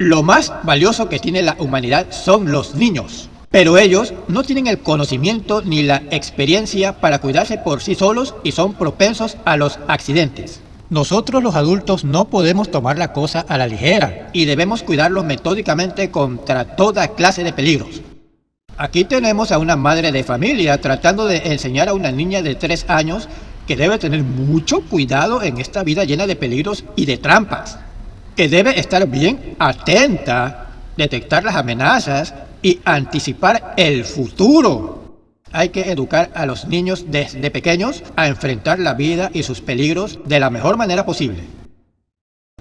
Lo más valioso que tiene la humanidad son los niños, pero ellos no tienen el conocimiento ni la experiencia para cuidarse por sí solos y son propensos a los accidentes. Nosotros los adultos no podemos tomar la cosa a la ligera y debemos cuidarlos metódicamente contra toda clase de peligros. Aquí tenemos a una madre de familia tratando de enseñar a una niña de 3 años que debe tener mucho cuidado en esta vida llena de peligros y de trampas, que debe estar bien atenta, detectar las amenazas y anticipar el futuro. Hay que educar a los niños desde pequeños a enfrentar la vida y sus peligros de la mejor manera posible.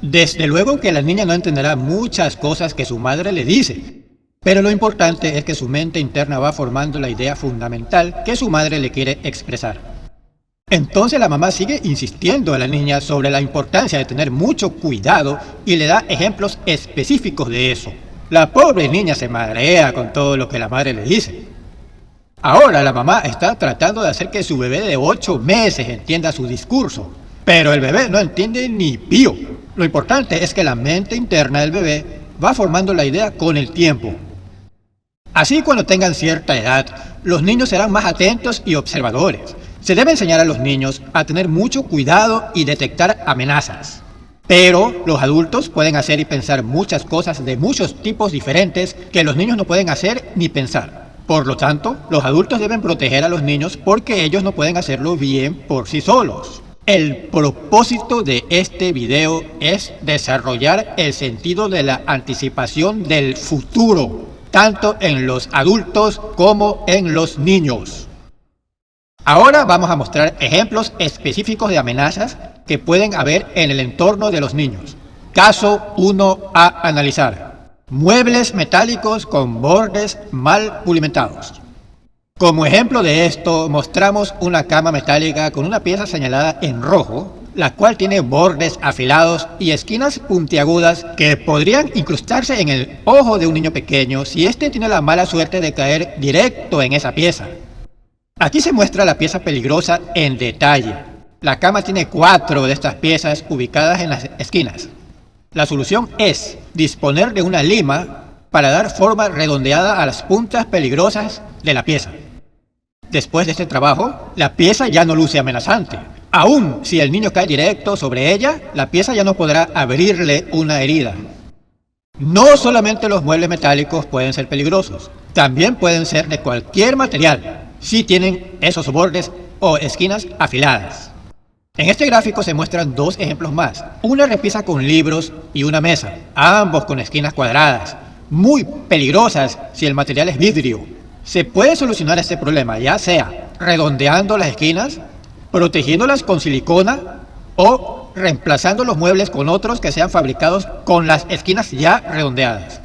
Desde luego que la niña no entenderá muchas cosas que su madre le dice, pero lo importante es que su mente interna va formando la idea fundamental que su madre le quiere expresar. Entonces la mamá sigue insistiendo a la niña sobre la importancia de tener mucho cuidado y le da ejemplos específicos de eso. La pobre niña se marea con todo lo que la madre le dice. Ahora la mamá está tratando de hacer que su bebé de 8 meses entienda su discurso, pero el bebé no entiende ni pío. Lo importante es que la mente interna del bebé va formando la idea con el tiempo. Así, cuando tengan cierta edad, los niños serán más atentos y observadores. Se debe enseñar a los niños a tener mucho cuidado y detectar amenazas. Pero los adultos pueden hacer y pensar muchas cosas de muchos tipos diferentes que los niños no pueden hacer ni pensar. Por lo tanto, los adultos deben proteger a los niños porque ellos no pueden hacerlo bien por sí solos. El propósito de este video es desarrollar el sentido de la anticipación del futuro, tanto en los adultos como en los niños. Ahora vamos a mostrar ejemplos específicos de amenazas que pueden haber en el entorno de los niños. Caso 1 a analizar: muebles metálicos con bordes mal pulimentados. Como ejemplo de esto, mostramos una cama metálica con una pieza señalada en rojo, la cual tiene bordes afilados y esquinas puntiagudas que podrían incrustarse en el ojo de un niño pequeño si éste tiene la mala suerte de caer directo en esa pieza. Aquí se muestra la pieza peligrosa en detalle. La cama tiene 4 de estas piezas ubicadas en las esquinas. La solución es disponer de una lima para dar forma redondeada a las puntas peligrosas de la pieza. Después de este trabajo, la pieza ya no luce amenazante. Aún si el niño cae directo sobre ella, la pieza ya no podrá abrirle una herida. No solamente los muebles metálicos pueden ser peligrosos, también pueden ser de cualquier material, si tienen esos bordes o esquinas afiladas. En este gráfico se muestran 2 ejemplos más. Una repisa con libros y una mesa, ambos con esquinas cuadradas, muy peligrosas si el material es vidrio. Se puede solucionar este problema ya sea redondeando las esquinas, protegiéndolas con silicona o reemplazando los muebles con otros que sean fabricados con las esquinas ya redondeadas.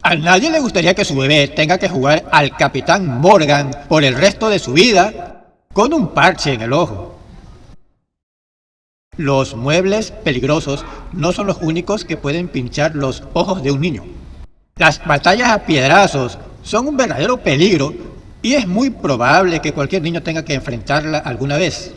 A nadie le gustaría que su bebé tenga que jugar al Capitán Morgan por el resto de su vida con un parche en el ojo. Los muebles peligrosos no son los únicos que pueden pinchar los ojos de un niño. Las batallas a piedrazos son un verdadero peligro y es muy probable que cualquier niño tenga que enfrentarla alguna vez.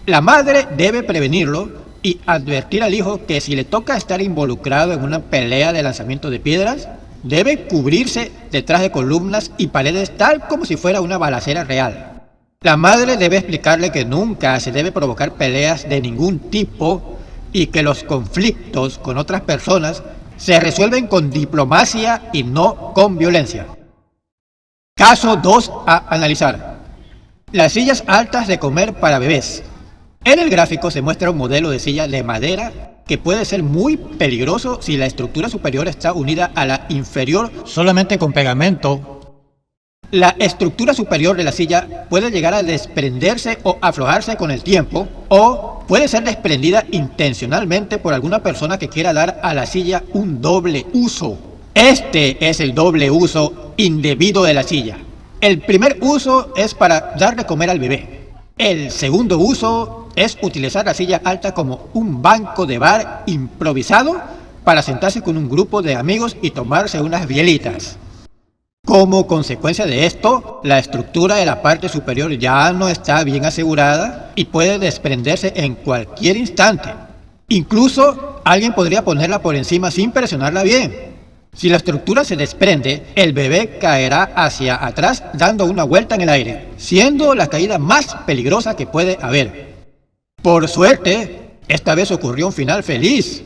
La madre debe prevenirlo y advertir al hijo que si le toca estar involucrado en una pelea de lanzamiento de piedras, debe cubrirse detrás de columnas y paredes tal como si fuera una balacera real. La madre debe explicarle que nunca se debe provocar peleas de ningún tipo y que los conflictos con otras personas se resuelven con diplomacia y no con violencia. Caso 2 a analizar: las sillas altas de comer para bebés. En el gráfico se muestra un modelo de silla de madera que puede ser muy peligroso si la estructura superior está unida a la inferior solamente con pegamento. La estructura superior de la silla puede llegar a desprenderse o aflojarse con el tiempo, o puede ser desprendida intencionalmente por alguna persona que quiera dar a la silla un doble uso. Este es el doble uso indebido de la silla. El primer uso es para dar de comer al bebé. El segundo uso es utilizar la silla alta como un banco de bar improvisado para sentarse con un grupo de amigos y tomarse unas bielitas. Como consecuencia de esto, la estructura de la parte superior ya no está bien asegurada y puede desprenderse en cualquier instante. Incluso alguien podría ponerla por encima sin presionarla bien. Si la estructura se desprende, el bebé caerá hacia atrás dando una vuelta en el aire, siendo la caída más peligrosa que puede haber. Por suerte, esta vez ocurrió un final feliz.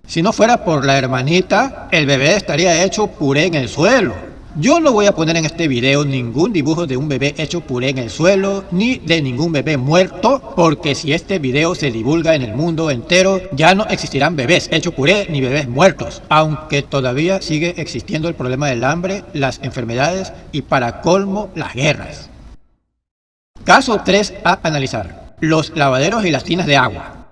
Si no fuera por la hermanita, el bebé estaría hecho puré en el suelo. Yo no voy a poner en este video ningún dibujo de un bebé hecho puré en el suelo, ni de ningún bebé muerto, porque si este video se divulga en el mundo entero, ya no existirán bebés hechos puré ni bebés muertos, aunque todavía sigue existiendo el problema del hambre, las enfermedades y para colmo, las guerras. Caso 3 a analizar: los lavaderos y las tinas de agua.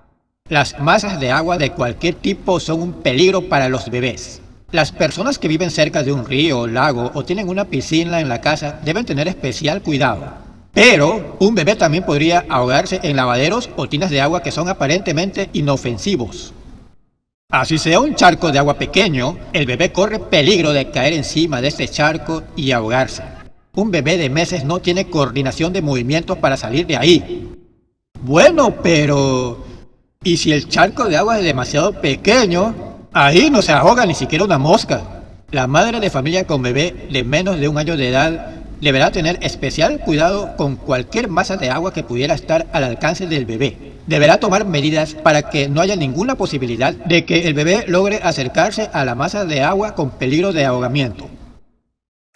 Las masas de agua de cualquier tipo son un peligro para los bebés. Las personas que viven cerca de un río, lago o tienen una piscina en la casa deben tener especial cuidado. Pero un bebé también podría ahogarse en lavaderos o tinas de agua que son aparentemente inofensivos. Así sea un charco de agua pequeño, el bebé corre peligro de caer encima de este charco y ahogarse. Un bebé de meses no tiene coordinación de movimientos para salir de ahí. Bueno, pero ¿y si el charco de agua es demasiado pequeño? Ahí no se ahoga ni siquiera una mosca. La madre de familia con bebé de menos de 1 año de edad deberá tener especial cuidado con cualquier masa de agua que pudiera estar al alcance del bebé. Deberá tomar medidas para que no haya ninguna posibilidad de que el bebé logre acercarse a la masa de agua con peligro de ahogamiento.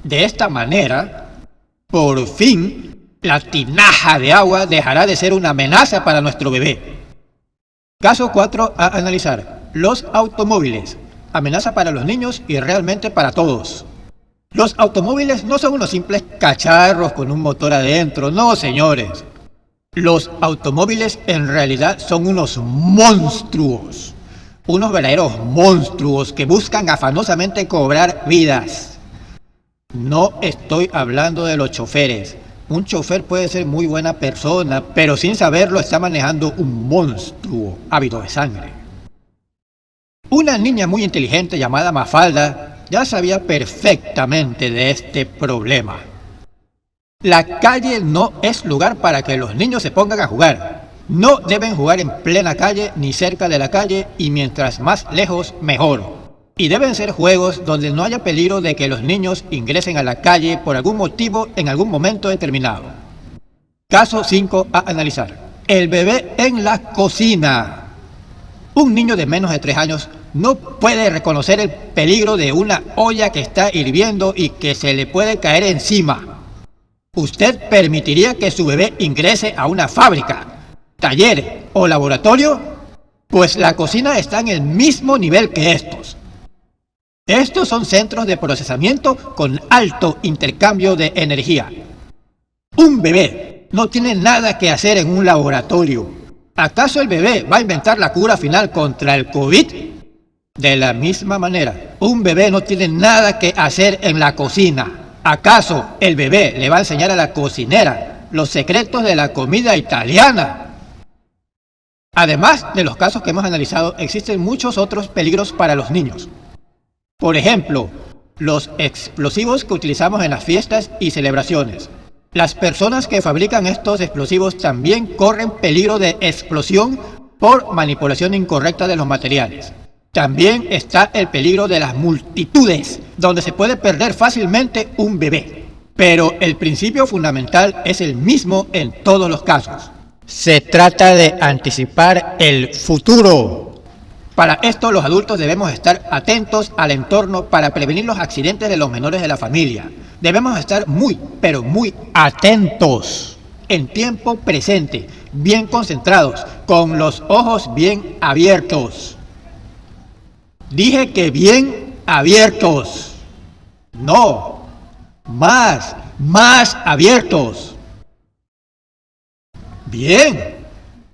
De esta manera, por fin, la tinaja de agua dejará de ser una amenaza para nuestro bebé. Caso 4 a analizar: los automóviles. Amenaza para los niños y realmente para todos. Los automóviles no son unos simples cacharros con un motor adentro, no señores. Los automóviles en realidad son unos monstruos. Unos verdaderos monstruos que buscan afanosamente cobrar vidas. No estoy hablando de los choferes. Un chofer puede ser muy buena persona, pero sin saberlo está manejando un monstruo ávido de sangre. Una niña muy inteligente llamada Mafalda ya sabía perfectamente de este problema. La calle no es lugar para que los niños se pongan a jugar. No deben jugar en plena calle ni cerca de la calle, y mientras más lejos mejor. Y deben ser juegos donde no haya peligro de que los niños ingresen a la calle por algún motivo en algún momento determinado. Caso 5 a analizar: el bebé en la cocina. Un niño de menos de 3 años no puede reconocer el peligro de una olla que está hirviendo y que se le puede caer encima. ¿Usted permitiría que su bebé ingrese a una fábrica, taller o laboratorio? Pues la cocina está en el mismo nivel que estos. Estos son centros de procesamiento con alto intercambio de energía. Un bebé no tiene nada que hacer en un laboratorio. ¿Acaso el bebé va a inventar la cura final contra el COVID? De la misma manera, un bebé no tiene nada que hacer en la cocina. ¿Acaso el bebé le va a enseñar a la cocinera los secretos de la comida italiana? Además de los casos que hemos analizado, existen muchos otros peligros para los niños. Por ejemplo, los explosivos que utilizamos en las fiestas y celebraciones. Las personas que fabrican estos explosivos también corren peligro de explosión por manipulación incorrecta de los materiales. También está el peligro de las multitudes, donde se puede perder fácilmente un bebé. Pero el principio fundamental es el mismo en todos los casos. Se trata de anticipar el futuro. Para esto, los adultos debemos estar atentos al entorno para prevenir los accidentes de los menores de la familia. Debemos estar muy, pero muy atentos, en tiempo presente, bien concentrados, con los ojos bien abiertos. Dije que bien abiertos. No, más abiertos. Bien,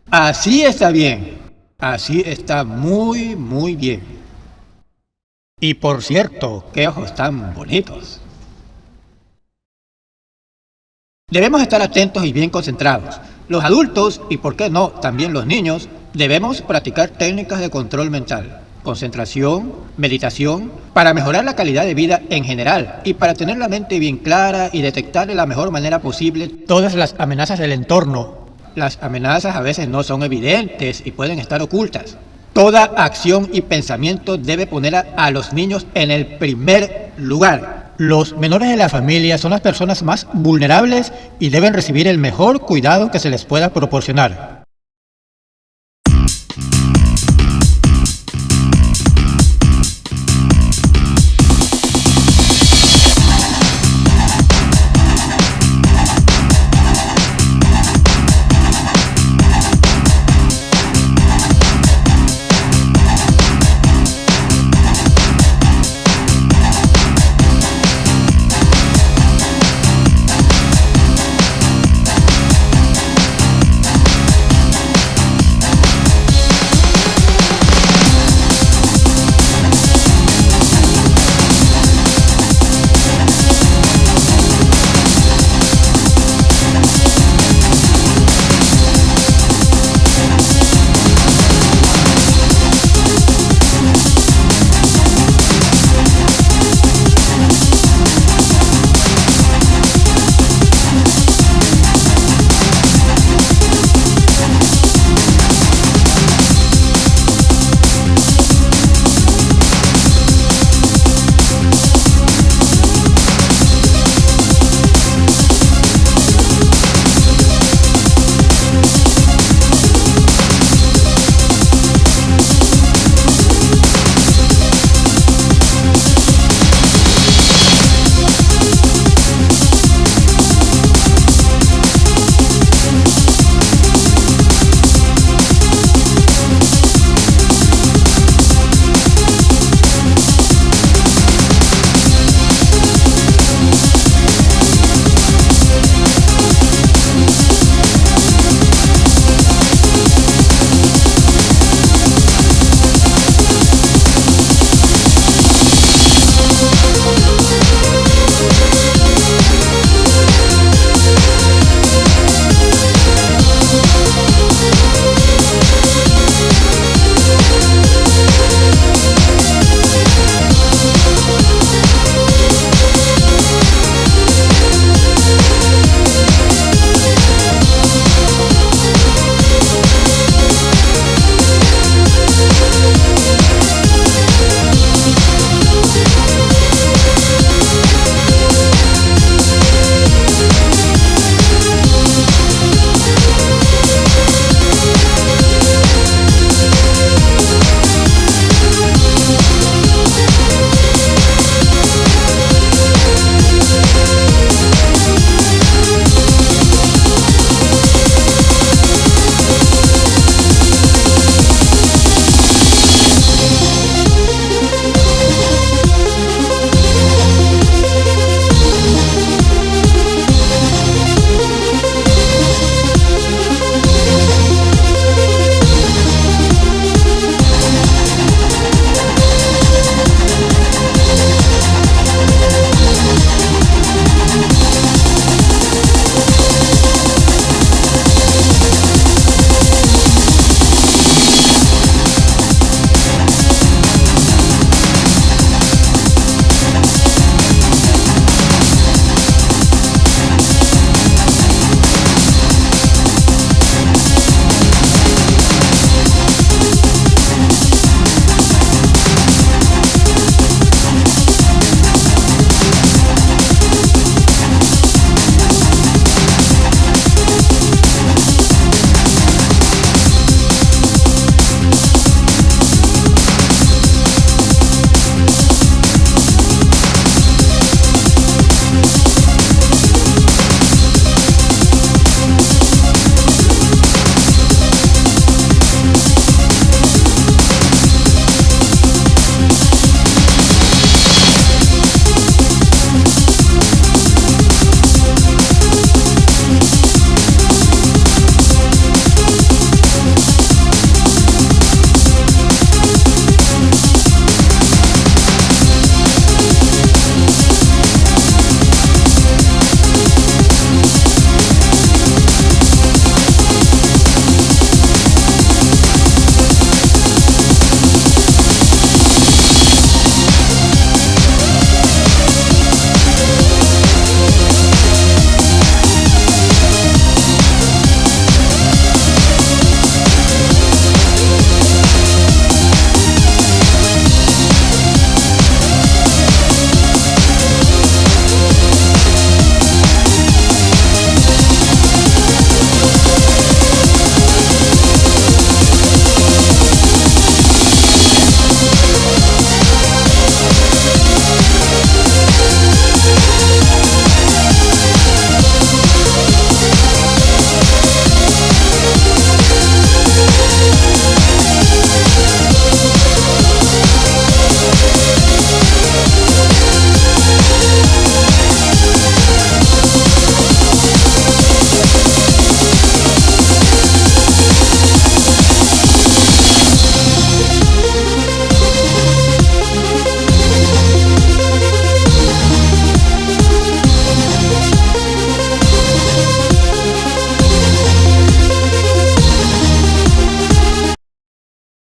así está bien. Así está muy bien. Y por cierto, qué ojos tan bonitos. Debemos estar atentos y bien concentrados. Los adultos, y por qué no, también los niños, debemos practicar técnicas de control mental, concentración, meditación, para mejorar la calidad de vida en general y para tener la mente bien clara y detectar de la mejor manera posible todas las amenazas del entorno. Las amenazas a veces no son evidentes y pueden estar ocultas. Toda acción y pensamiento debe poner a los niños en el primer lugar. Los menores de la familia son las personas más vulnerables y deben recibir el mejor cuidado que se les pueda proporcionar.